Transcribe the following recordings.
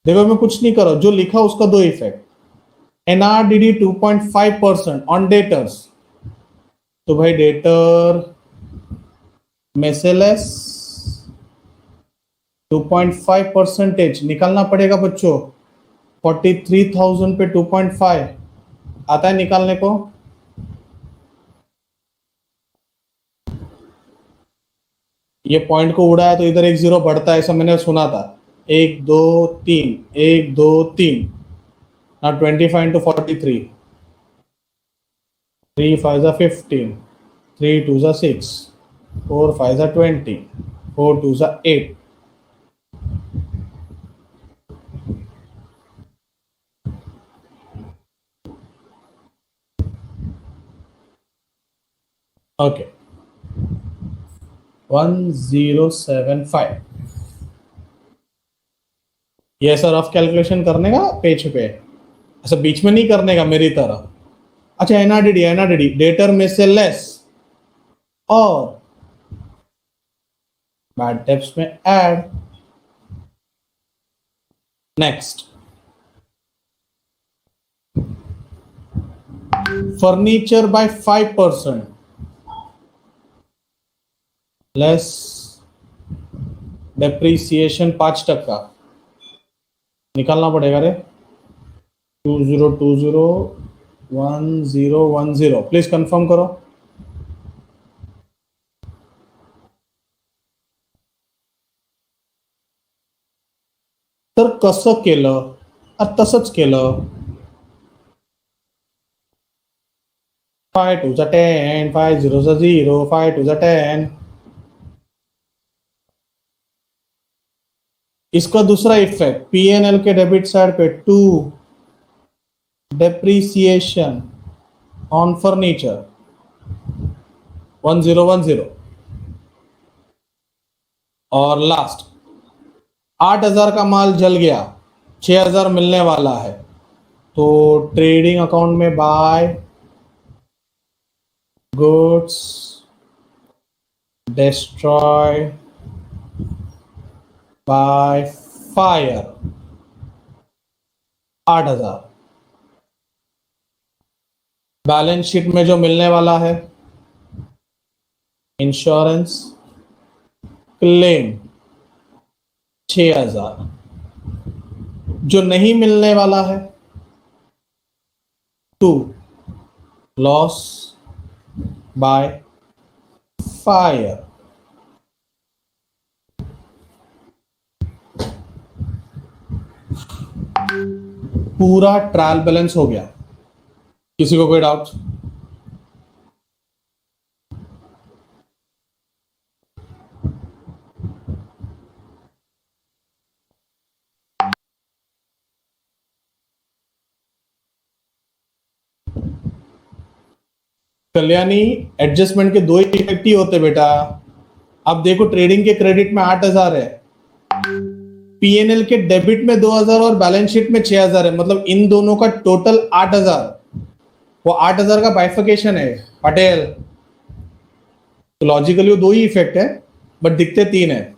देखो मैं कुछ नहीं कर रहा, जो लिखा उसका दो इफेक्ट। NRDD 2.5% ऑन डेटर्स, तो भाई डेटर में से लेस 2.5% निकालना पड़ेगा बच्चों। 43,000 पे 2.5 आता है निकालने को। ये पॉइंट को उड़ाया तो इधर एक जीरो बढ़ता है, ऐसा मैंने सुना था। 1 2 3 1 2 3। now 25 into 43, 3 5 are 15, 3 2 are 6, 4 5 are 20, 4 2 are 8. Okay, 1075। ये ऐसा रफ कैलकुलेशन करने का पेज पे, ऐसा बीच में नहीं करने का मेरी तरह। अच्छा, एनआरडीडी डेटर में से लेस और बैड डेप्स में add. Next, furniture bye 5% less depreciation 5%। निकालना पड़ेगा रे। 20201010, प्लीज कंफर्म करो। तर कसं केलं? तसंच केलं। 5 2 10, 5 0 0, 5 2 10। इसका दूसरा इफेक्ट पीएनएल के डेबिट साइड पे 2 डेप्रीसिएशन ऑन फर्नीचर 1010। और लास्ट 8,000 का माल जल गया, 6,000 मिलने वाला है, तो ट्रेडिंग अकाउंट में by goods destroy by fire 8,000। Balance sheet में जो मिलने वाला है इंश्योरेंस क्लेम 6,000। जो नहीं मिलने वाला है 2 लॉस बाय फायर। पूरा ट्रायल बैलेंस हो गया। किसी को कोई डाउट? कल्याणी, एडजस्टमेंट के दो इफेक्ट ही होते बेटा। अब देखो, ट्रेडिंग के क्रेडिट में 8,000 है, पीएनएल के डेबिट में 2,000 और बैलेंस शीट में 6,000 है, मतलब इन दोनों का टोटल 8,000। वो 8,000 का बाइफिकेशन है पटेल। तो लॉजिकली वो दो ही इफेक्ट है, बट दिखते तीन है।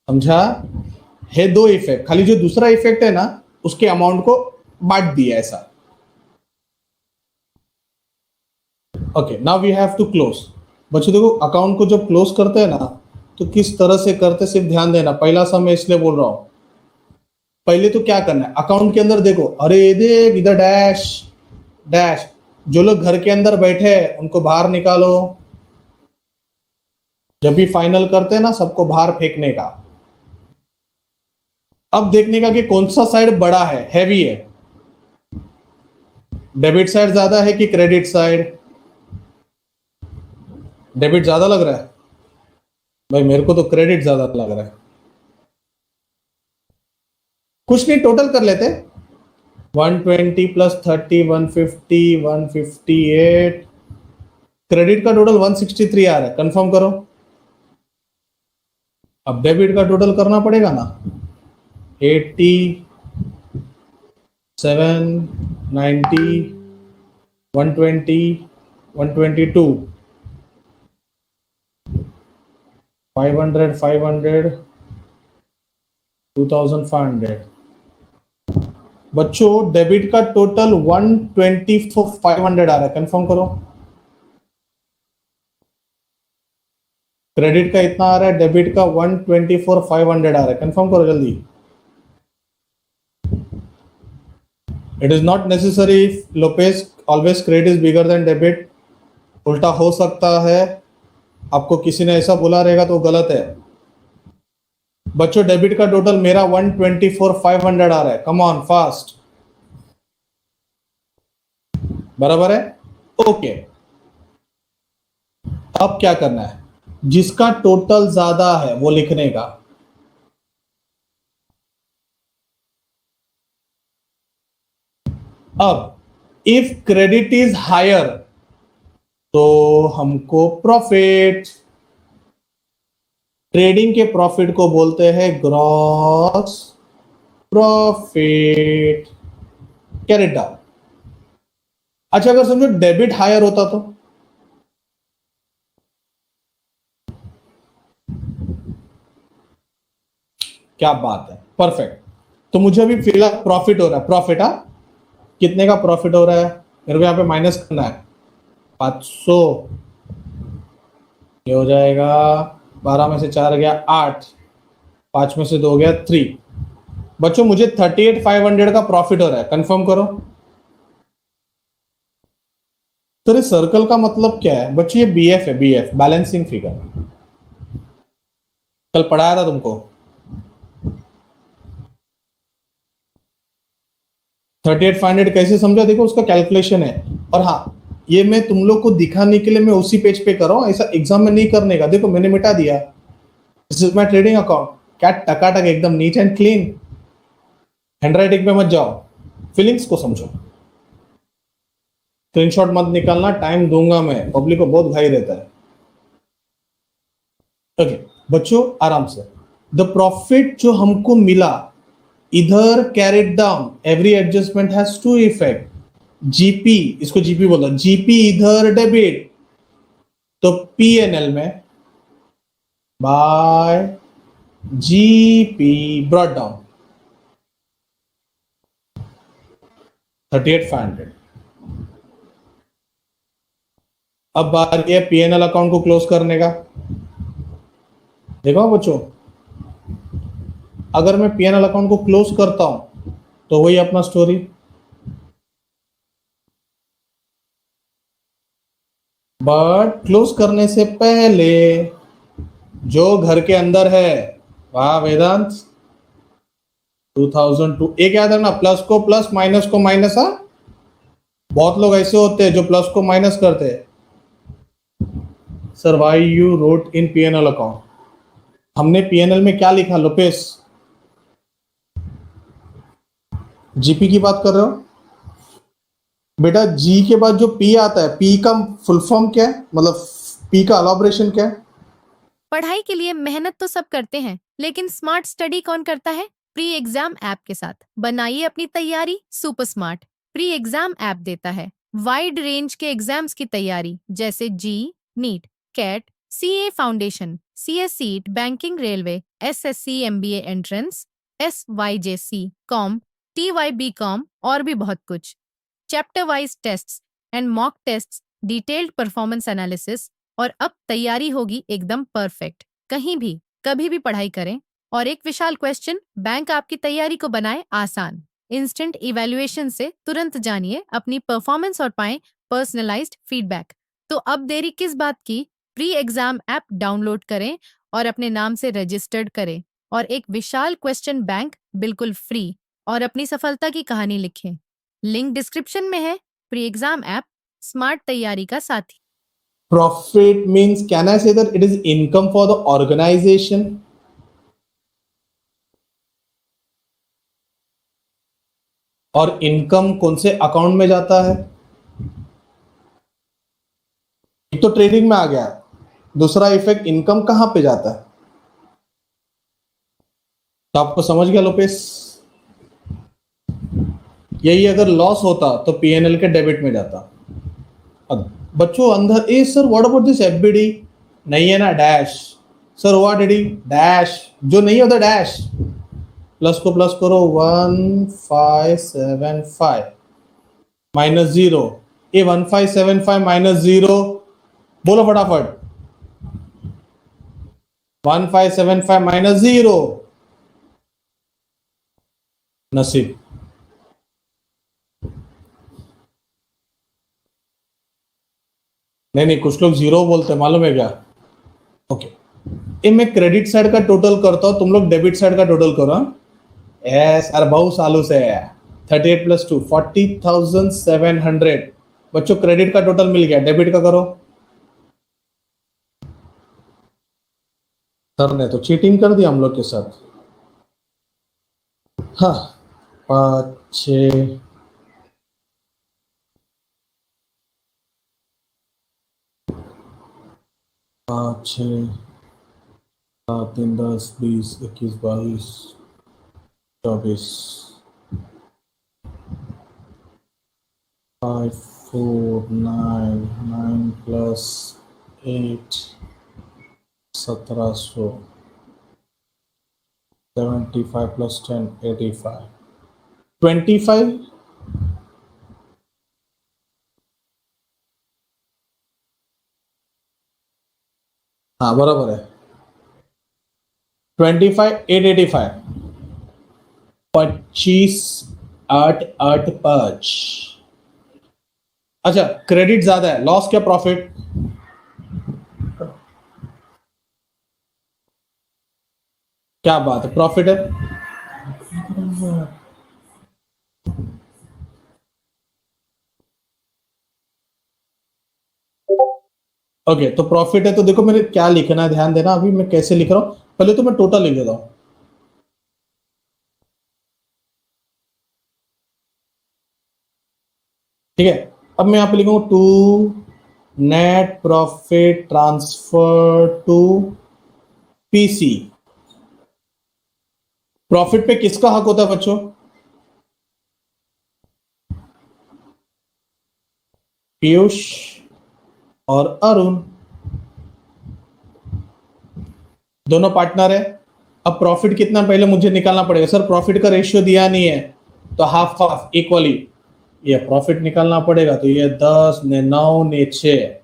समझा? है दो इफेक्ट, खाली जो दूसरा इफेक्ट है ना उसके अमाउंट को बांट दिया ऐसा। Okay, now we have to close. बच्चों देखो, अकाउंट को जब क्लोज करते हैं ना तो किस तरह से करते, सिर्फ ध्यान देना। पहला सा मैं इसलिए बोल रहा हूं, पहले तो क्या करना है, अकाउंट के अंदर देखो, अरे देख इधर डैश डैश। जो लोग घर के अंदर बैठे हैं उनको बाहर निकालो। जब भी फाइनल करते हैं ना सबको बाहर फेंकने का। अब देखने का कि कौन सा साइड बड़ा है, हैवी है। डेबिट साइड ज्यादा है कि क्रेडिट साइड? डेबिट ज्यादा लग रहा है भाई, मेरे को तो क्रेडिट ज्यादा लग रहा है। कुछ नहीं, टोटल कर लेते। 120 प्लस 30 150 158। क्रेडिट का टोटल 163 आ रहा है, कंफर्म करो। अब डेबिट का टोटल करना पड़ेगा ना। 80 7 90 120 122। 500 500 2500। बच्चों डेबिट का टोटल 124,500 आ रहा है, कंफर्म करो। क्रेडिट का इतना आ रहा है, डेबिट का 124,500 आ रहा है, कंफर्म करो जल्दी। इट इज नॉट नेसेसरी लोपेस always credit is bigger than debit. उल्टा हो सकता है, आपको किसी ने ऐसा बोला रहेगा तो गलत है। बच्चों डेबिट का टोटल मेरा 124,500 आ रहा है, कम ऑन फास्ट, बराबर है? ओके, अब क्या करना है, जिसका टोटल ज्यादा है वो लिखने का। अब इफ क्रेडिट इज हायर तो हमको प्रॉफिट, ट्रेडिंग के प्रॉफिट को बोलते हैं ग्रॉस प्रॉफिट, कैरेट डाउन। अच्छा अगर समझो डेबिट हायर होता तो क्या बात है, परफेक्ट। तो मुझे अभी फिलहाल प्रॉफिट हो रहा है, प्रॉफिट, हाँ कितने का प्रॉफिट हो रहा है, मेरे को यहाँ पे माइनस करना है 500, ये हो जाएगा 12 में से 4 गया 8, 5 में से 2 गया 3। बच्चों मुझे 38,500 का प्रॉफिट हो रहा है, कंफर्म करो। तो इस सर्कल का मतलब क्या है बच्चों, ये बीएफ है, बीएफ बैलेंसिंग फिगर, कल पढ़ाया था तुमको। 38,500 कैसे समझा, देखो उसका कैलकुलेशन है। और हाँ ये मैं तुम लोग को दिखाने के लिए मैं उसी पेज पे कर रहा हूँ, ऐसा एग्जाम में नहीं करने का। देखो मैंने मिटा दिया, this is my trading account, क्या टकाटक एकदम नीट एंड क्लीन। हैंडराइटिंग पे मत जाओ, फीलिंग्स को समझो। स्क्रीनशॉट मत निकालना, टाइम दूंगा मैं, पब्लिक को बहुत घाई रहता है। ओके बच्चों आराम से, द प्रॉफिट जो हमको मिला इधर carried down, every adjustment has to effect. GP, इसको जीपी बोला, जीपी इधर डेबिट, तो पीएनएल में बाय जीपी ब्रॉट डाउन 38,500। अब बारी है पीएनएल अकाउंट को क्लोज करने का। देखो बच्चों, अगर मैं पीएनएल अकाउंट को क्लोज करता हूं तो वही अपना स्टोरी, बट क्लोज करने से पहले जो घर के अंदर है, वाह वेदांत 2002, एक याद रखना, प्लस को प्लस माइनस को माइनस। हाँ बहुत लोग ऐसे होते हैं जो प्लस को माइनस करते हैं। Sir why you wrote in PNL account, हमने पीएनएल में क्या लिखा लोपेश, जीपी की बात कर रहे हो बेटा? जी के बाद जो पी आता है, पी का फुल फॉर्म क्या है, मतलब पी का एलॉबरेशन क्या है? पढ़ाई के लिए मेहनत तो सब करते हैं, लेकिन स्मार्ट स्टडी कौन करता है? प्री एग्जाम ऐप के साथ बनाइए अपनी तैयारी super smart. Pre exam app देता है वाइड रेंज के एग्जाम्स की तैयारी, जैसे JEE, NEET, CAT, CA foundation, CSEET, banking, railway, SSC, MBA entrance, SYJC, com, TYBCom और भी बहुत कुछ। Chapter wise tests and mock tests, detailed performance analysis, और अब तैयारी होगी एकदम परफेक्ट। कहीं भी कभी भी पढ़ाई करें, और एक विशाल क्वेश्चन बैंक आपकी तैयारी को बनाए आसान। इंस्टेंट इवैल्यूएशन से तुरंत जानिए अपनी परफॉर्मेंस और पाएं पर्सनलाइज्ड फीडबैक। तो अब देरी किस बात की? प्री एग्जाम ऐप डाउनलोड करें और अपने नाम से रजिस्टर्ड करें, और एक विशाल क्वेश्चन बैंक बिल्कुल फ्री, और अपनी सफलता की कहानी लिखें। लिंक डिस्क्रिप्शन में है। प्री एग्जाम ऐप स्मार्ट तैयारी का साथी। Profit means, can I say that it is income for the organization? और इनकम कौन से अकाउंट में जाता है? एक तो ट्रेडिंग में आ गया, दूसरा इफेक्ट इनकम कहां पे जाता है? तो आपको समझ गया लोपेश? यही अगर लॉस होता तो पीएनएल के डेबिट में जाता। अब बच्चों अंदर ए sir what about this FBD, नहीं है ना dash, sir what did he dash, जो नहीं होता डैश, प्लस को प्लस करो 1575 माइनस 0, ये 1575 माइनस 0, बोलो फटाफट 1575 माइनस 0, नसीब। नहीं कुछ लोग जीरो बोलते हैं, मालूम है क्या? ओके, ये मैं क्रेडिट साइड का टोटल करता हूं, तुम लोग डेबिट साइड का टोटल करो। यस, अरे बहुत सालों से है। 38 प्लस 2 40,700। बच्चों क्रेडिट का टोटल मिल गया, डेबिट का करो। सर ने तो चीटिंग कर दिया हम लोग के साथ। हाँ, 5 6 5 6 7 3 10 20 21 22 24 5 4 9 9 प्लस 8 1700 75 प्लस 10 85 25। हाँ बराबर है, 25 885। 25 8 8 5। अच्छा, क्रेडिट ज्यादा है, लॉस क्या प्रॉफिट? क्या बात है, प्रॉफिट है। ओके तो प्रॉफिट है, तो देखो मेरे क्या लिखना है, ध्यान देना। अभी मैं कैसे लिख रहा हूं, पहले तो मैं टोटल लिख देता हूं। ठीक है, अब मैं यहां पे लिखूंगा to net profit transfer to PC. Profit पे किसका हक होता है बच्चों? पीयूष और अरुण, दोनों पार्टनर है। अब प्रॉफिट कितना पहले मुझे निकालना पड़ेगा। सर प्रॉफिट का रेशियो दिया नहीं है, तो हाफ हाफ इक्वली ये प्रॉफिट निकालना पड़ेगा। तो ये 10 ने 9 ने 6,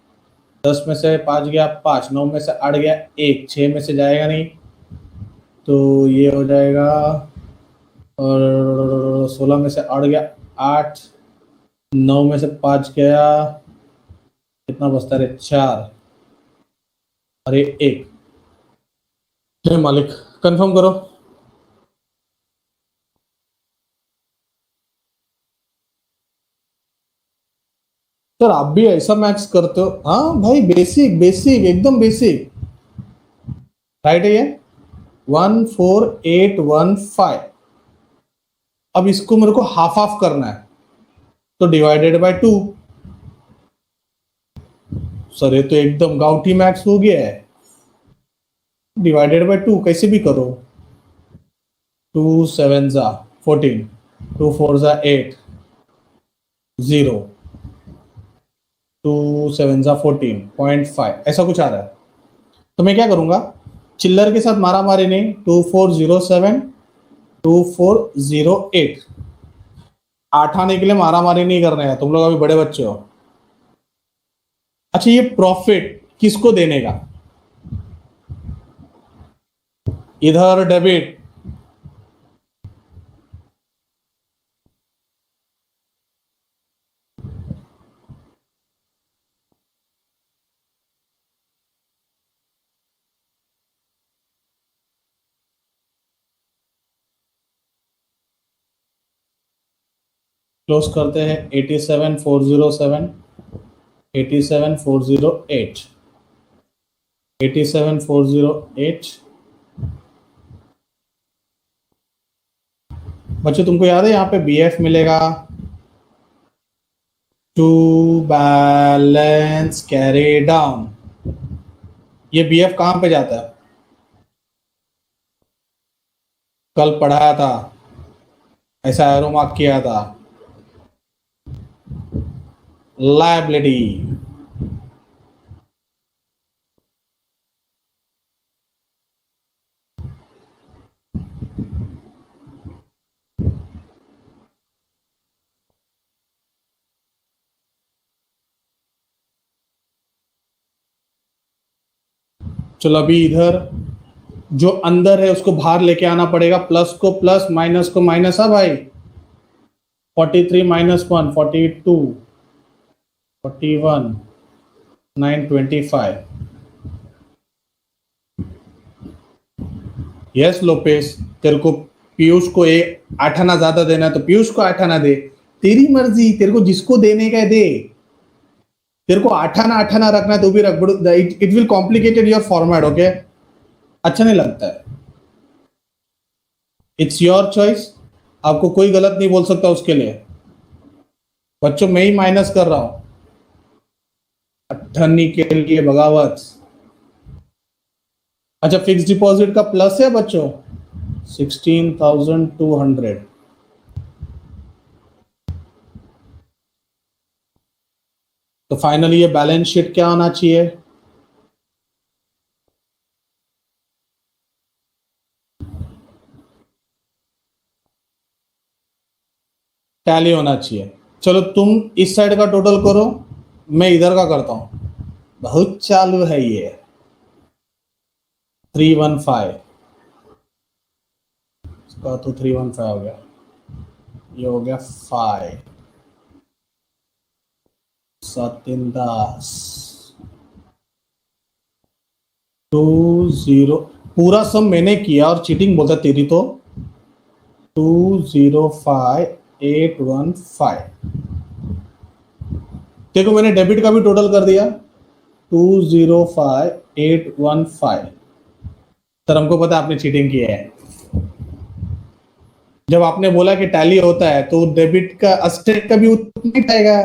10 में से 5 गया 5, 9 में से 8 गया 1, 6 में से जाएगा नहीं, तो ये हो जाएगा। और 16 में से 8 गया 8, 9 में से 5 गया, कितना बचता है? 4 और ये 1। मालिक कंफर्म करो। सर आप भी ऐसा मैथ्स करते हो? हाँ भाई, बेसिक बेसिक एकदम बेसिक। राइट है ये 14815। अब इसको मेरे को हाफ हाफ करना है, तो डिवाइडेड बाय 2। सर ये तो एकदम गाउठी मैथ्स हो गया है। डिवाइडेड बाय 2 कैसे भी करो। 2 7 जा 14, 2 4 जा 8, 0, 2 7 जा 14.5, ऐसा कुछ आ रहा है। तो मैं क्या करूंगा, चिल्लर के साथ मारा मारी नहीं, 2407 2408। 8 आने के लिए मारा मारी नहीं करना है, तुम लोग अभी बड़े बच्चे हो। अच्छा, ये प्रॉफिट किसको देने का? इधर डेबिट, क्लोज करते हैं 87407, 87408, 87408। बच्चों तुमको याद है यहाँ पे बीएफ मिलेगा, टू बैलेंस कैरी डाउन। ये बीएफ कहां पे जाता है? कल पढ़ाया था, ऐसा एरो मार्क किया था, लायबिलिटी। चलो अभी इधर जो अंदर है उसको बाहर लेके आना पड़ेगा, प्लस को प्लस माइनस को माइनस। है भाई 43 माइनस 1 42 41 925। यस लोपेस, तेरे को पीयूष को 8 आना ज्यादा देना है तो पीयूष को 8 आना दे, तेरी मर्जी, तेरे को जिसको देने का है दे। तेरे को 8 आना रखना है तो भी रख, it will complicated your format. Okay, अच्छा नहीं लगता है। इट्स योर चॉइस, आपको कोई गलत नहीं बोल सकता उसके लिए। बच्चों मैं ही माइनस कर रहा हूं, अठन्नी के लिए बगावत। अच्छा फिक्स डिपॉजिट का प्लस है बच्चों 16,200। तो फाइनली ये बैलेंस शीट क्या होना चाहिए? टैली होना चाहिए। चलो तुम इस साइड का टोटल करो, मैं इधर का करता हूं। बहुत चालू है ये। 315, इसका तो 315 हो गया, ये हो गया 5 7 3 10 20। पूरा सम मैंने किया और चीटिंग बोलता तेरी तो। 205815। देखो मैंने डेबिट का भी टोटल कर दिया 205815। सर हमको पता आपने चीटिंग की है। जब आपने बोला कि टैली होता है तो डेबिट का अस्टेट का भी उतना ही आएगा।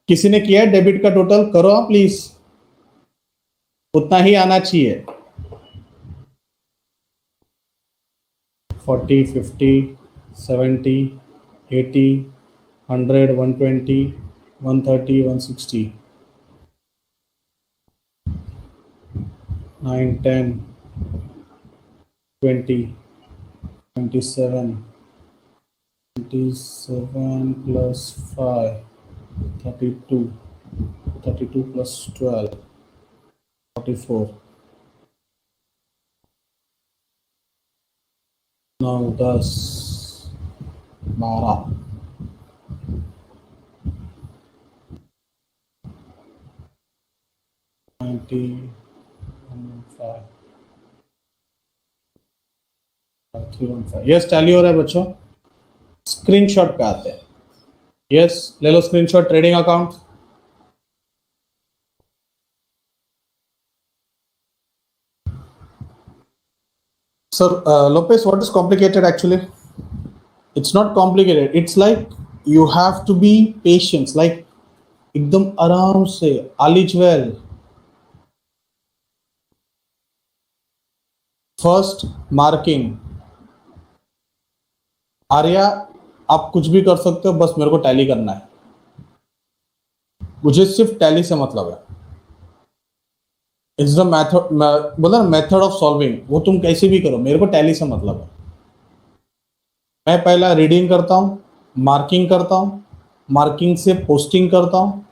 किसी ने किया डेबिट का टोटल? करो आप प्लीज, उतना ही आना चाहिए। 40 50 70 80 100 120 130 160 9 10 20 27 27 plus 5 32 32 plus 12 44 9 10 12 90 5 315। यस टैली हो रहा है बच्चों। स्क्रीनशॉट पे आते हैं। यस ले लो screenshot trading account. Sir Lopez, what is complicated actually? It's not complicated, it's like you have to be patient, like एकदम आराम से आलिज वेल। फर्स्ट मार्किंग, आर्या आप कुछ भी कर सकते हो, बस मेरे को टैली करना है। मुझे सिर्फ टैली से मतलब है। इट्स द मेथड, बोला मेथड ऑफ सॉल्विंग, वो तुम कैसे भी करो, मेरे को टैली से मतलब है। मैं पहला रीडिंग करता हूँ, मार्किंग करता हूँ, मार्किंग से पोस्टिंग करता हूँ,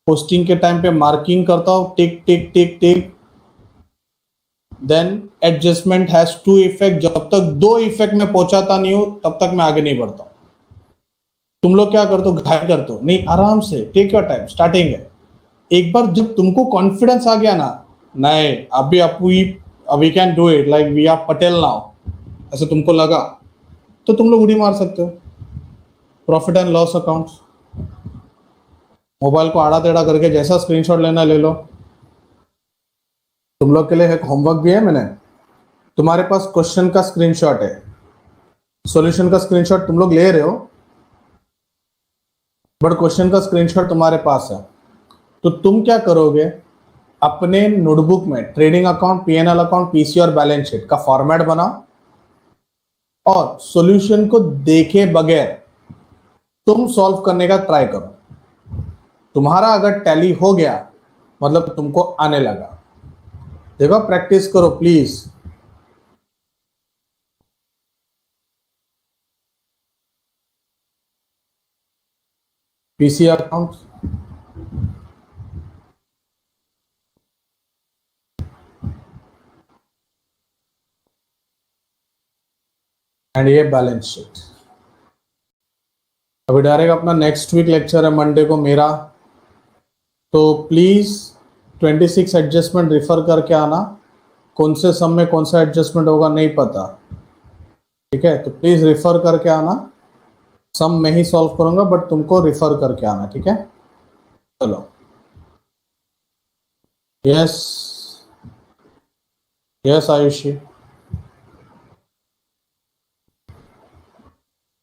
पोस्टिंग के टाइम पे मार्किंग करता हूँ, tick tick tick tick. Then adjustment has to effect, जब तक 2 इफेक्ट में पहुंचाता नहीं हूं तब तक मैं आगे नहीं बढ़ता। तुम लोग क्या करते हो, घायल करते हो, नहीं आराम से टेक योर टाइम, स्टार्टिंग है। एक बार जब तुमको कॉन्फिडेंस आ गया ना, नहीं अभी we can do it, like we are Patel now, ऐसे तुमको लगा तो तुम लोग उड़ी मार सकते हो। Profit and loss account, mobile को आड़ा टेढ़ा करके जैसा स्क्रीनशॉट लेना ले लो। तुम लोग के लिए एक होमवर्क भी है मैंने, तुम्हारे पास क्वेश्चन का स्क्रीनशॉट है, सॉल्यूशन का स्क्रीनशॉट तुम लोग ले रहे हो, बट क्वेश्चन का स्क्रीनशॉट तुम्हारे पास है। तो तुम क्या करोगे, अपने नोटबुक में trading account, PNL account, PC और बैलेंस शीट का फॉर्मेट बनाओ और सॉल्यूशन को देखे बगैर तुम सॉल्व करने का ट्राई करो। तुम्हारा अगर टैली हो गया मतलब तुमको आने लगा। देखो प्रैक्टिस करो प्लीज। पीसी अकाउंट, एंड ये बैलेंस शीट। अभी डायरेक्ट अपना नेक्स्ट वीक लेक्चर है मंडे को मेरा, तो प्लीज 26 एडजस्टमेंट रिफर करके आना। कौन से सम में कौन सा एडजस्टमेंट होगा नहीं पता, ठीक है, तो प्लीज रिफर करके आना। सम मैं ही सॉल्व करूंगा बट तुमको रिफर करके आना, ठीक है। चलो, यस यस आयुषी,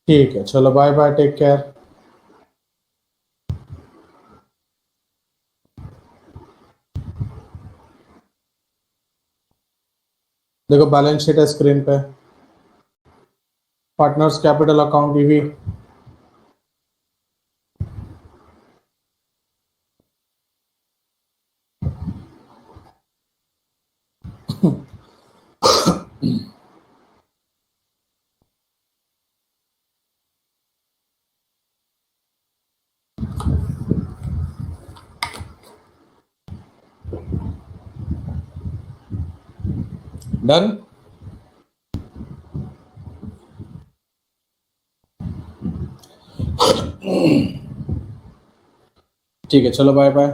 ठीक है, चलो बाय बाय, टेक केयर। देखो बैलेंस शीट है स्क्रीन पे, partners capital account EV, done. ठीक है, चलो बाय बाय।